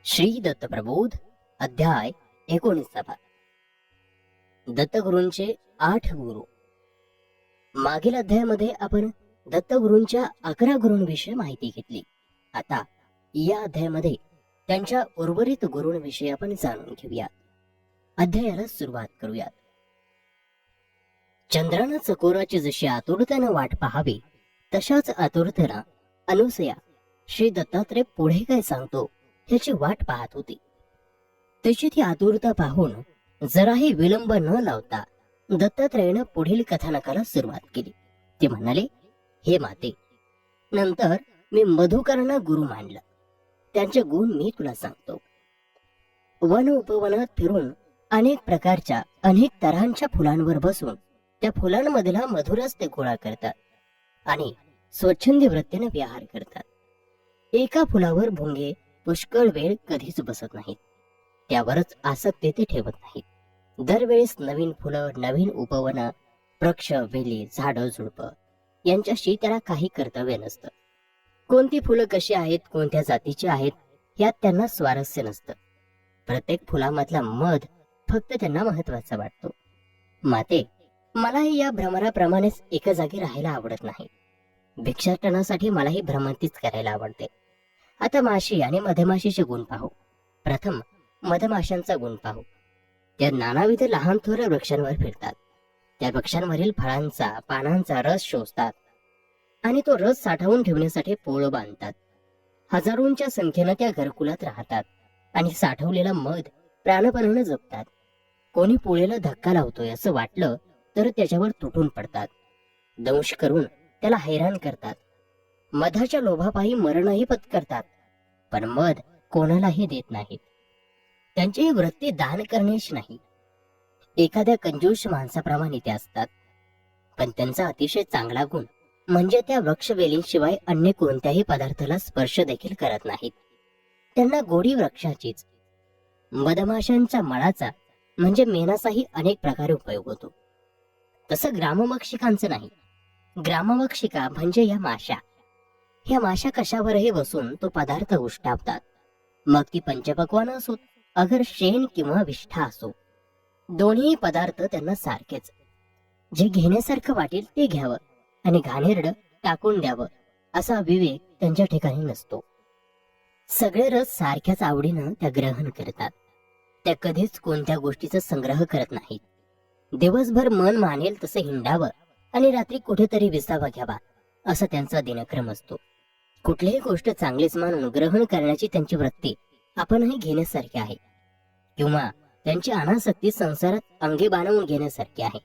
श्री दत्तप्रबोध अध्याय 19. दत्तगुरूंचे 8 गुरु. मागील अध्यायामध्ये आपण दत्तगुरूंच्या 11 गुरूंविषयी माहिती घेतली. आता या अध्यायामध्ये त्यांच्या उर्वरित गुरूंविषयी आपण जाणून घेऊया. अध्यायाला सुरुवात करूयात. चंद्रानं चकोराची जशी आतुरतेनं वाट पाहावी तशाच आतुरतेनं अनुसया श्री दत्तात्रय पुढे काय सांगतो ह्याची वाट पाहत होती. त्याची ती आतुरता पाहून जराही विलंब न लावता दत्तात्रयानं पुढील कथानकाला सुरुवात केली. ते म्हणाले, हे माते, नंतर मी मधुकरांना गुरु मानलं. त्यांचे गुण मी तुला सांगतो. वन उपवनात फिरून अनेक प्रकारच्या अनेक तऱ्हांच्या फुलांवर बसून त्या फुलांमधला मधुरस ते गोळा करतात आणि स्वच्छंदी वृत्तीने विहार करतात. एका फुलावर भुंगे पुष्कळ वेळ कधीच बसत नाहीत. त्यावरच आसक्ती ते ठेवत नाहीत. दरवेळेस नवीन फुलं, नवीन उपवन, वृक्ष, वेली, झाडं, झुडपं यांच्याशी त्याला काही कर्तव्य नसतं. कोणती फुलं कशी आहेत, कोणत्या जातीची आहेत यात त्यांना स्वारस्य नसतं. प्रत्येक फुलामधला मध फक्त त्यांना महत्वाचा वाटतो. माते, मलाही या भ्रमराप्रमाणेच एका जागी राहायला आवडत नाही. भिक्षाटनासाठी मलाही भ्रमंतीच करायला आवडते. आता माशी आणि मधमाशीचे गुण पाहू. प्रथम मधमाशांचा गुण पाहू. त्या नानाविध लहान थोर वृक्षांवर फिरतात. त्या वृक्षांवरील फळांचा, पानांचा रस शोषतात आणि तो रस साठवून ठेवण्यासाठी पोळ बांधतात. हजारोंच्या संख्येनं त्या घरकुलात राहतात आणि साठवलेला मध प्राणपणाने जपतात. कोणी पोळेला धक्का लावतोय असं वाटलं तर त्याच्यावर तुटून पडतात. दंश करून त्याला हैराण करतात. मधाच्या लोभापायी मरणही पत्करतात, पण मध कोणालाही देत नाहीत. त्यांची वृत्ती दान करण्याची नाही. एखाद्या कंजूष माणसाप्रमाणे ते असतात. पण त्यांचा अतिशय चांगला गुण म्हणजे त्या वृक्षवेलींशिवाय अन्य कोणत्याही पदार्थाला स्पर्श देखील करत नाहीत. त्यांना गोडी वृक्षाचीच. मधमाशांच्या मळाचा म्हणजे मेणाचाही अनेक प्रकारे उपयोग होतो. तसं ग्राममक्षिकांचं नाही. ग्राममक्षिका म्हणजे या माशा. ह्या माशा कशावरही बसून तो पदार्थ उष्टावतात. मग ती पंचपक्वान असोत, अगर शेण किंवा विष्ठा असो, दोन्ही पदार्थ त्यांना सारखेच. जे घेण्यासारखं वाटेल ते घ्यावं आणि घाणेरडं टाकून द्यावं असा विवेक त्यांच्या ठिकाणी नसतो. सगळे रस सारख्याच आवडीनं त्या ग्रहण करतात. त्या कधीच कोणत्या गोष्टीचा संग्रह करत नाहीत. दिवसभर मन मानेल तसं हिंडावं आणि रात्री कुठेतरी विसावा घ्यावा असा त्यांचा दिनक्रम असतो. कुठलीही गोष्ट चांगलीच मानून ग्रहण करण्याची त्यांची वृत्ती आपणही घेण्यासारखी आहे, किंवा त्यांची अनासक्ती संसारात अंगी बाणवून घेण्यासारखी आहे.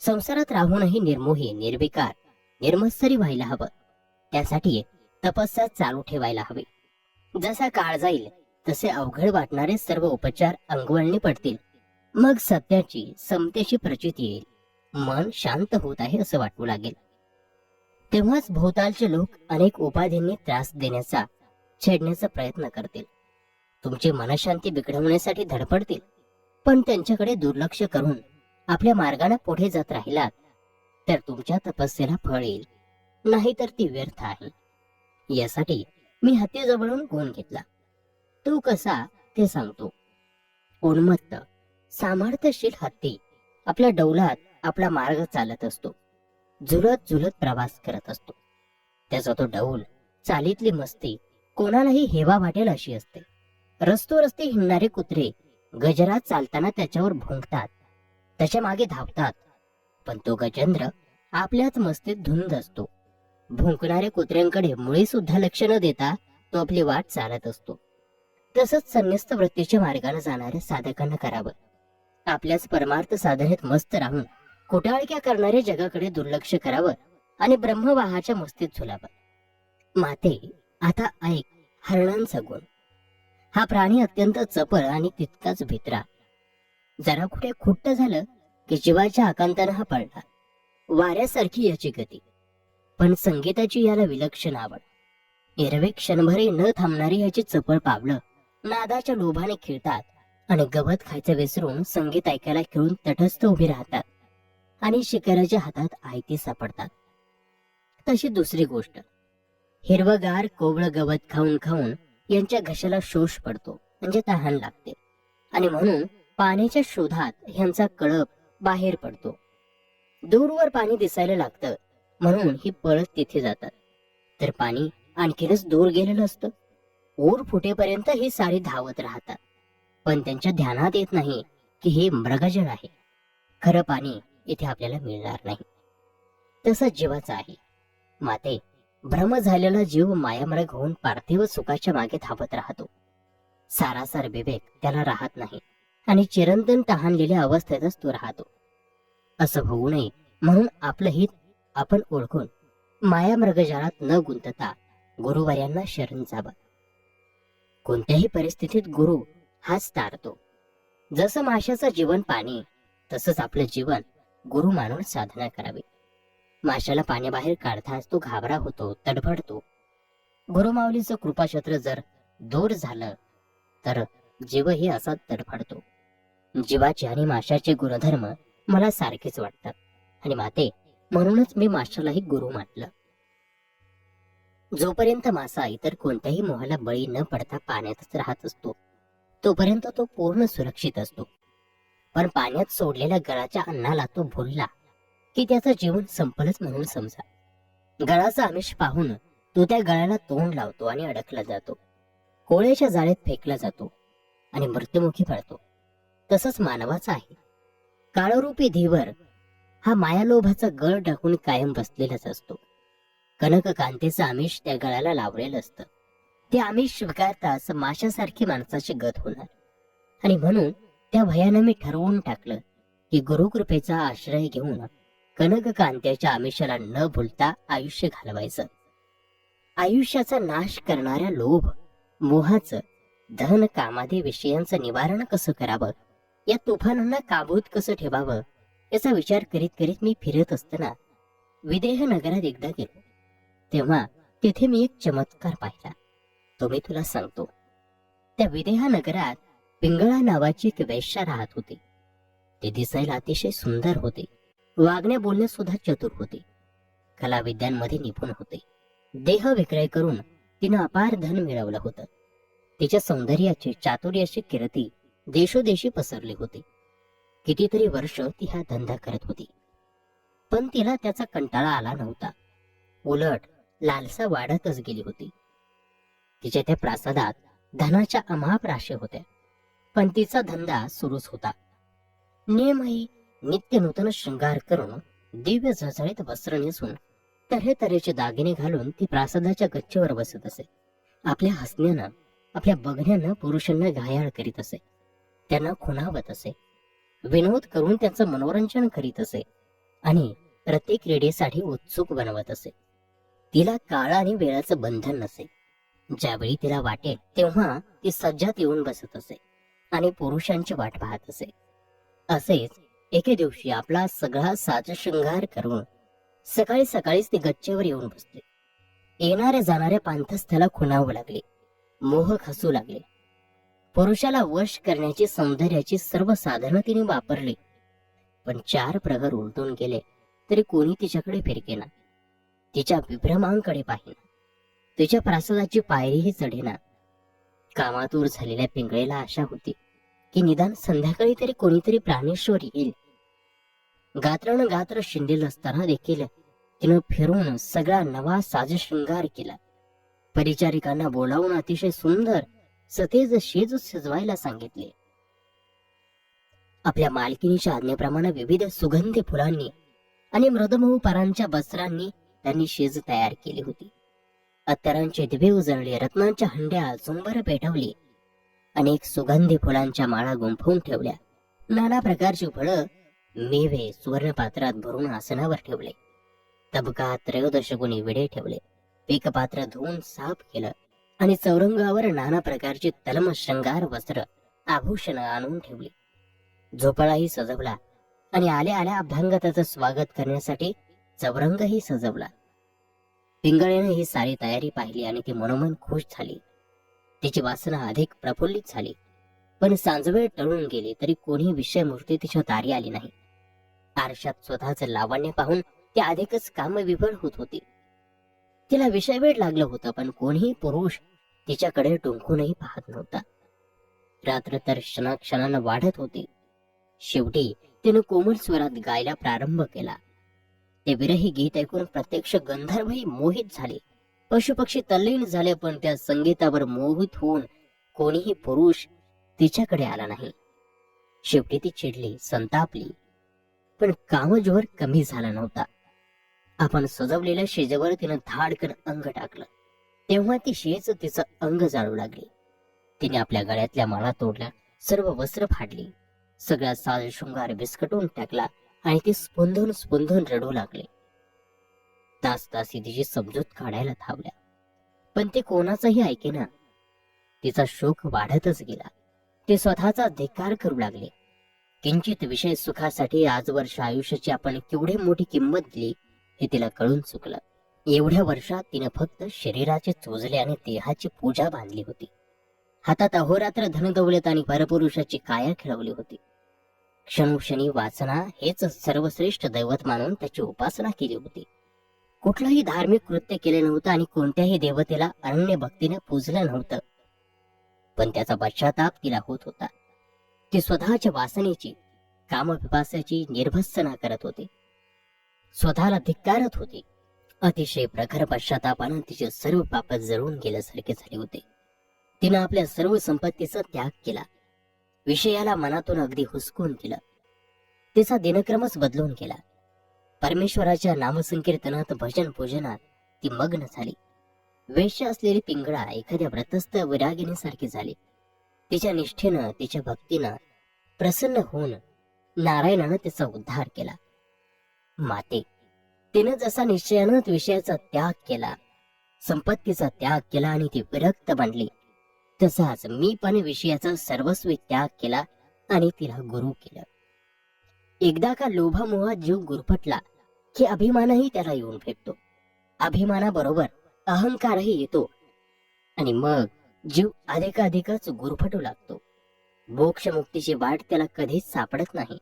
संसारात राहूनही निर्मोही, निर्विकार, निर्मत्सरी व्हायला हवं. त्यासाठी तपस्या चालू ठेवायला हवी. जसा काळ जाईल तसे अवघड वाटणारे सर्व उपचार अंगवळणी पडतील. मग सत्याची, समतेची प्रचिती येईल. मन शांत होत आहे असं वाटू लागेल. तेव्हाच भोवतालचे लोक अनेक उपाधींनी त्रास देण्याचा, छेडण्याचा प्रयत्न करतील. तुमची मनशांती बिघडवण्यासाठी धडपडतील. पण त्यांच्याकडे दुर्लक्ष करून आपल्या मार्गाने पुढे जात राहिलात तर तुमच्या तपस्येला फळ येईल, नाहीतर ती व्यर्थ आहे. यासाठी मी हत्तीजवळून गुण घेतला. तो कसा ते सांगतो. उन्मत्त, सामर्थ्यशील हत्ती आपल्या डौलात आपला मार्ग चालत असतो. झुलत झुलत प्रवास करत असतो. त्याचा तो डौल, चालीतली मस्ती कोणालाही हेवा वाटेल अशी असते. रस्ते हिंडणारे कुत्रे गजरात चालताना त्याच्यावर भुंकतात, त्याच्या मागे धावतात. पण तो गजेंद्र आपल्याच मस्तीत धुंद असतो. भुंकणाऱ्या कुत्र्यांकडे मुळी सुद्धा लक्ष न देता तो आपली वाट चालत असतो. तसंच संन्यस्त वृत्तीच्या मार्गाने जाणाऱ्या साधकांना करावं. आपल्याच परमार्थ साधनेत मस्त राहून कुटाळक्या करणाऱ्या जगाकडे दुर्लक्ष करावं आणि ब्रह्मवाहाच्या मस्तीत झुलावं. माते, आता ऐक हरणांचा गुण. हा प्राणी अत्यंत चपळ आणि तितकाच भित्रा. जरा कुठे खुट्ट झालं की जीवाच्या आकांतानं हा पडला. वाऱ्यासारखी याची गती, पण संगीताची याला विलक्षण आवड. एरवे क्षणभरही न थांबणारी याची चपळ पावलं नादाच्या लोभाने खेळतात आणि गवत खायचं विसरून संगीत ऐकायला खेळून तटस्थ उभी राहतात आणि शिकाऱ्याच्या हातात आयती सापडतात. तशी दुसरी गोष्ट, हिरवगार कोवळं गवत खाऊन खाऊन यांच्या घशाला शोष पडतो, म्हणजे तहान लागते, आणि म्हणून पाण्याच्या शोधात ह्यांचा कळप बाहेर पडतो. दूरवर पाणी दिसायला लागतं म्हणून ही पळत तिथे जातात. तर पाणी आणखीनच दूर गेलेलं असतं. ऊर फुटेपर्यंत ही सारी धावत राहतात, पण त्यांच्या ध्यानात येत नाही की हे मृगजळ आहे. खरं पाणी इथे आपल्याला मिळणार नाही. तसं जीवाचं आहे. माते, भ्रम झालेला जीव मायामृग होऊन पार्थिव सुखाच्या मागे धावत राहतो. सारासार विवेक त्याला राहत नाही आणि चिरंतन तहानलेल्या अवस्थेतच तो राहतो. असं होऊ नये म्हणून आपलं हित आपण ओळखून मायामृगजाळात न गुंतता गुरुवर्यांना शरण जावं. कोणत्याही परिस्थितीत गुरु हाच तारतो. जसं माशाचं जीवन पाणी, तसंच आपलं जीवन गुरु मानून साधना करावी. माशाला पाण्याबाहेर काढताच तो घाबरा होतो, तडफडतो. गुरुमाऊलीचं कृपाछत्र जर दूर झालं तर जीवही असा तडफडतो. जीवाचे आणि माशाचे गुणधर्म मला सारखेच वाटतात, आणि माते, म्हणूनच मी माशालाही गुरु म्हटलं. जोपर्यंत मासा इतर कोणत्याही मोहाला बळी न पडता पाण्यातच राहत असतो, तोपर्यंत तो पूर्ण सुरक्षित असतो. पण पाण्यात सोडलेल्या गळाच्या अन्नाला तो भुलला की त्याचं जीवन संपलंच म्हणून समजा. गळाचं आमिष पाहून तो त्या गळाला तोंड लावतो आणि अडकला जातो. कोळ्याच्या जाळ्यात फेकला जातो आणि मृत्युमुखी पडतो. तसंच मानवाचं आहे. काळरूपी धीवर हा मायालोभाचा गळ टाकून कायम बसलेलाच असतो. कनककांतेचं आमिष त्या गळाला लावलेलं असतं. ते आमिष स्वीकारताच माशासारखी माणसाची गत होणार, आणि म्हणून त्या भयानं मी ठरवून टाकलं की गुरुकृपेचा आश्रय घेऊन कनककांत्याच्या आमिषाला न भुलता आयुष्य घालवायचं. आयुष्याचा नाश करणाऱ्या लोभ, मोहाचं, धन, कामादी विषयांचं निवारण कसं करावं, या तुफानांना काबूत कसं ठेवावं, याचा विचार करीत करीत मी फिरत असताना विदेह नगरात एकदा गेलो. तेव्हा तिथे मी एक चमत्कार पाहिला, तो मी तुला सांगतो. त्या विदेह नगरात पिंगळा नावाची एक वेश्या राहत होती. ते दिसायला अतिशय सुंदर होते, वागण्या बोलण्यात सुद्धा चतुर होते, कलाविद्यांमध्ये निपुण होते. देह विक्रय करून तिनं अपार धन मिळवलं होतं. तिच्या सौंदर्याची, चातुर्याची कीर्ती देशोदेशी पसरली होती. कितीतरी वर्ष ती हा धंदा करत होती, पण तिला त्याचा कंटाळा आला नव्हता. उलट लालसा वाढतच गेली होती. तिच्या त्या प्रासादात धनाच्या अमाप राशी होत्या, पण तिचा धंदा सुरूच होता. नेमही नित्य नूतन शृंगार करून, दिव्य झळझळीत वस्त्र नेसून, तऱ्हेतऱ्हेचे दागिने घालून ती प्रासादाच्या गच्चीवर बसत असे. आपल्या हसण्यानं, आपल्या बघण्यानं पुरुषांना घायाळ करीत असे, त्यांना खुणावत असे, विनोद करून त्यांचं मनोरंजन करीत असे आणि रतिक्रीडेसाठी उत्सुक बनवत असे. तिला काळ आणि वेळाचं बंधन नसे. ज्यावेळी तिला वाटेल तेव्हा ती सज्जात येऊन बसत असे आणि पुरुषांची वाट पाहत असे. असेच एके दिवशी आपला सगळा साजशृंगार करून सकाळी सकाळीच ती गच्चीवर येऊन बसले. येणाऱ्या जाणाऱ्या पांथस त्याला खुणावं लागले, मोह खसू लागले. पुरुषाला वश करण्याची सौंदर्याची सर्व साधनं तिने वापरली, पण 4 प्रहर उलटून गेले तरी कोणी तिच्याकडे फिरकेना. तिच्या विभ्रमांकडे पाहिना. तिच्या प्रासादाची पायरीही चढेना. कामातूर झालेल्या पिंगळेला आशा होती की निदान संध्याकाळी तरी कोणीतरी प्राणेश्वर येईल. गात्रानं गात्र शिंदेल असताना देखील तिनं फिरून सगळा नवा साजशृंगार केला. परिचारिकांना बोलावून अतिशय सुंदर सतेज शेज सजवायला सांगितले. आपल्या मालकिनीच्या आज्ञेप्रमाणे विविध सुगंधी फुलांनी आणि मृदमऊ परांच्या वस्त्रांनी त्यांनी शेज तयार केली होती. अत्तरांचे दिवे उजळले, रत्नांच्या हंड्या झुंबर पेटवली, अनेक सुगंधी फुलांच्या माळा गुंफवून ठेवल्या. नाना प्रकारची फळं, मेवे सुवर्णपात्रात भरून आसनावर ठेवले. तबकात 13 गुणी विडे ठेवले. पीकपात्र धुवून साफ केलं आणि चौरंगावर नाना प्रकारची तलम शृंगार वस्त्र आभूषण आणून ठेवली. झोपाळाही सजवला आणि आल्या आल्या अभ्यंगताचं स्वागत करण्यासाठी चौरंगही सजवला. पिंगळेने ही सारी तयारी पाहिली आणि ती मनोमन खुश झाली. तिची वासना अधिक प्रफुल्लित झाली. पण सांजवेळ टळून गेली तरी कोणी विषयमूर्ती तिच्या दारी आली नाही. आरशात स्वतःच लावण्य पाहून ती अधिकच कामविभोर होत होती. तिला विषयवेळ लागलं होतं, पण कोणीही पुरुष तिच्याकडे डोंकूनही पाहत नव्हता. रात्र तर क्षणाक्षणानं वाढत होती. शेवटी तिने कोमल स्वरात गायला प्रारंभ केला. ते विरही गीत ऐकून प्रत्यक्ष गंधर्वही मोहित झाले. पशुपक्षी तल्लीन झाले, पण त्या संगीतावर मोहित होऊन कोणीही पुरुष तिच्याकडे आला नाही. शेवटी ती चिडली, संतापली, पण कामजोर कमी झाला नव्हता. आपण सजवलेल्या शेजेवर तिनं धाडकन अंग टाकलं. तेव्हा ती शेज तिचं अंग जाळू लागली. तिने आपल्या गळ्यातल्या माळा तोडल्या, सर्व वस्त्र फाडली, सगळा साज शृंगार विस्कटून टाकला आणि ती स्पंदून स्पंदून रडू लागले. तास तासी तिची समजूत काढायला धावल्या, पण ते कोणाचंही ऐकेना. तिचा शोक वाढतच गेला. ते स्वतःचा धिक्कार करू लागले. किंचित विषय सुखासाठी आज वर्ष आयुष्याची आपण केवढी मोठी किंमत दिली हे तिला कळून चुकलं. एवढ्या वर्षात तिने फक्त शरीराचे चोचले आणि देहाची पूजा बांधली होती. हातात अहोरात्र धनदौलत आणि परपुरुषाची काया खेळवली होती. क्षणोक्षणी वासना हेच सर्वश्रेष्ठ दैवत मानून त्याची उपासना केली होती. कुठलंही धार्मिक कृत्य केले नव्हतं आणि कोणत्याही देवतेला अनन्य भक्तीने पूजलं नव्हतं. पण त्याचा पश्चाताप तिला होत होता. ती स्वतःच्या वासनेची, कामपिपासाची निर्भत्सना करत होती. स्वतःला धिक्कारत होती. अतिशय प्रखर पश्चातापानं तिचे सर्व पाप जळून गेल्यासारखे झाले होते. तिनं आपल्या सर्व संपत्तीचा त्याग केला. विषयाला मनातून अगदी हुसकून केलं. तिचा दिनक्रमच बदलून गेला. परमेश्वराच्या नामसंकीर्तनात, भजन पूजनात ती मग्न झाली. वेश्य असलेली पिंगळा एखाद्या व्रतस्थ विरागिणीसारखी झाली. तिच्या निष्ठेनं, तिच्या भक्तीनं प्रसन्न होऊन नारायणानं तिचा उद्धार केला. माते, तिनं जसा निश्चयानं विषयाचा त्याग केला, संपत्तीचा त्याग केला आणि ती विरक्त बनली, तसाच मी पण विषयाचा सर्वस्वी त्याग केला आणि तिला गुरु केलं. एकदा का लोभामोहात जीव गुरफटला की अभिमानही त्याला येऊन भेटतो. अभिमानाबरोबर अहंकारही येतो आणि मग जीव अधिकाधिकच गुरफटू लागतो. मोक्ष मुक्तीची वाट त्याला कधीच सापडत नाही.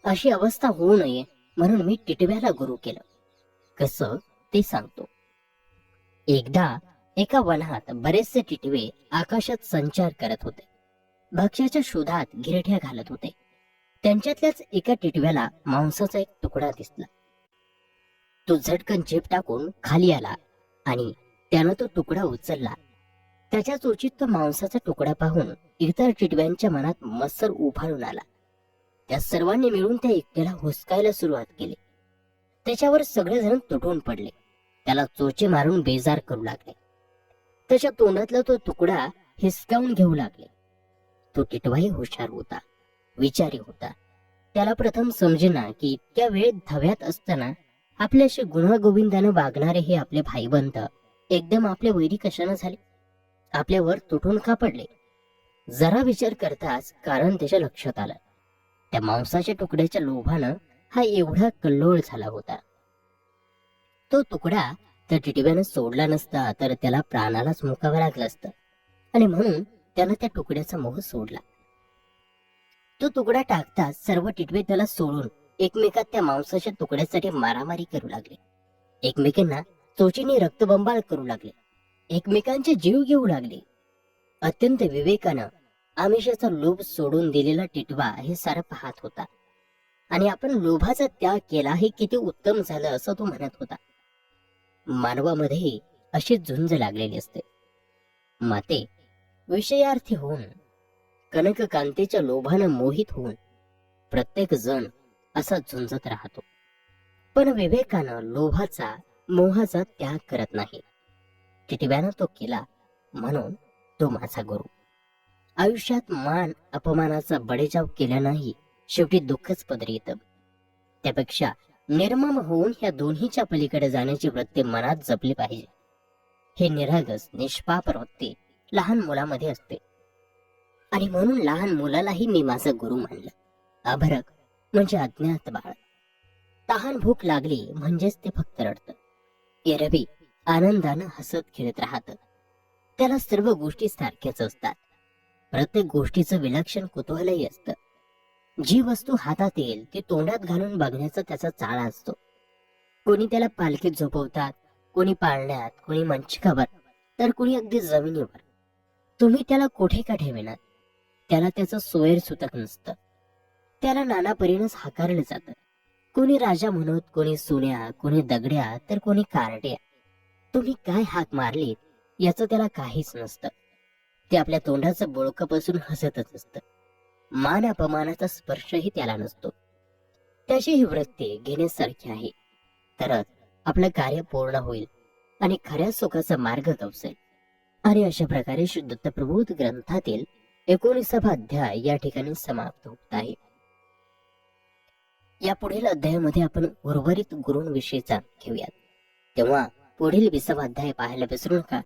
अशी अवस्था होऊ नये म्हणून मी टिटव्याला गुरु केलं. कसं ते सांगतो. एकदा एका वनात बरेचसे टिटवे आकाशात संचार करत होते. भक्ष्याच्या शोधात गिरठ्या घालत होते. त्यांच्यातल्याच एका टिटव्याला मांसाचा एक तुकडा दिसला. तो झटकन झेप टाकून खाली आला आणि त्यानं तो तुकडा उचलला. त्याच्या चोचीत तो मांसाचा तुकडा पाहून इतर टिटव्यांच्या मनात मत्सर उफाळून आला. त्या सर्वांनी मिळून त्या एकट्याला हुसकायला सुरुवात केली. त्याच्यावर सगळेजण तुटून पडले. त्याला चोचे मारून बेजार करू लागले. त्याच्या तोंडातला तो तुकडा हिसकावून घेऊ लागले. तो टिटवाही हुशार होता, विचारी होता. त्याला प्रथम समजेना की इतक्या वेळ धव्यात असताना आपल्याशी गुण्यागोविंदाने वागणारे हे आपले भाईबंद एकदम आपले वैरी कशाने झाले, आपल्यावर तुटून का पडले. जरा विचार करताच कारण त्याच्या लक्षात आलं. त्या मांसाच्या तुकड्याच्या लोभानं हा एवढा कल्लोळ झाला होता. तो तुकडा त्या टिटव्यानं सोडला नसता तर त्याला प्राणालाच मुकावं लागलं असतं आणि म्हणून त्यानं त्या तुकड्याचा मोह सोडला. तो तुकडा टाकताच सर्व टिटवे त्याला सोडून एकमेकात त्या मांसाच्या तुकड्यासाठी मारामारी करू लागले. एकमेकांना चोचीने रक्तबंबाळ करू लागले. एकमेकांचे जीव घेऊ लागले. अत्यंत विवेकानं आमिषाचा लोभ सोडून दिलेला टिटवा हे सारं पाहत होता आणि आपण लोभाचा त्याग केला हे किती उत्तम झालं असं तो म्हणत होता. मानवामध्ये अशी झुंज लागलेली असते. माते, विषयार्थी होऊन, कनककांतीच्या लोभानं मोहित होऊन प्रत्येक जण असा झुंजत राहतो. पण विवेकानं लोभाचा, मोहाचा त्याग करत नाही. टिटव्यानं तो केला म्हणून तो माझा गुरु. आयुष्यात मान अपमानाचा बडेजाव केल्यानंही शेवटी दुःखच पदरी येतं. त्यापेक्षा निर्मम होऊन ह्या दोन्हीच्या पलीकडे जाण्याची वृत्ती मनात जपली पाहिजे. हे निरागस, निष्पाप वृत्ती लहान मुलामध्ये असते आणि म्हणून लहान मुलालाही मी माझा गुरु मानलं. अभरक म्हणजे अज्ञात बाळ. तहान भूक लागली म्हणजेच ते फक्त रडतं. एरवी आनंदानं हसत खेळत राहतं. त्याला सर्व गोष्टी सारख्याच असतात. प्रत्येक गोष्टीचं विलक्षण कुतूहलही असतं. जी वस्तू हातात येईल ती तोंडात घालून बघण्याचा त्याचा चाळा असतो. कोणी त्याला पालखीत झोपवतात, कोणी पाळण्यात, कोणी मंचकावर, तर कुणी अगदी जमिनीवर. तुम्ही त्याला कोठे का ठेवेनात? त्याला त्याचं सोयर सुतक नसतं. त्याला नाना परीनच हाकारलं जातं. कोणी राजा म्हणत, कोणी सुन्या, कोणी दगड्या, तर कोणी कारट्या. तुम्ही काय हाक मारलीत याचं त्याला काहीच नसतं. ते आपल्या तोंडाचं बोळकं बसून हसतच असतं. मान अपमानाचा स्पर्शही त्याला नसतो. त्याची ही वृत्ती घेण्यासारखी आहे, तरच आपलं कार्य पूर्ण होईल आणि खऱ्या सुखाचा मार्ग गवसेल. आणि अशा प्रकारे श्री दत्तप्रबोध ग्रंथातील 19वा अध्याय या ठिकाणी समाप्त होत आहे. या पुढील अध्यायामध्ये आपण उर्वरित गुरूंविषयी जाणून घेऊयात. तेव्हा पुढील 20वा अध्याय पाहायला विसरू नका.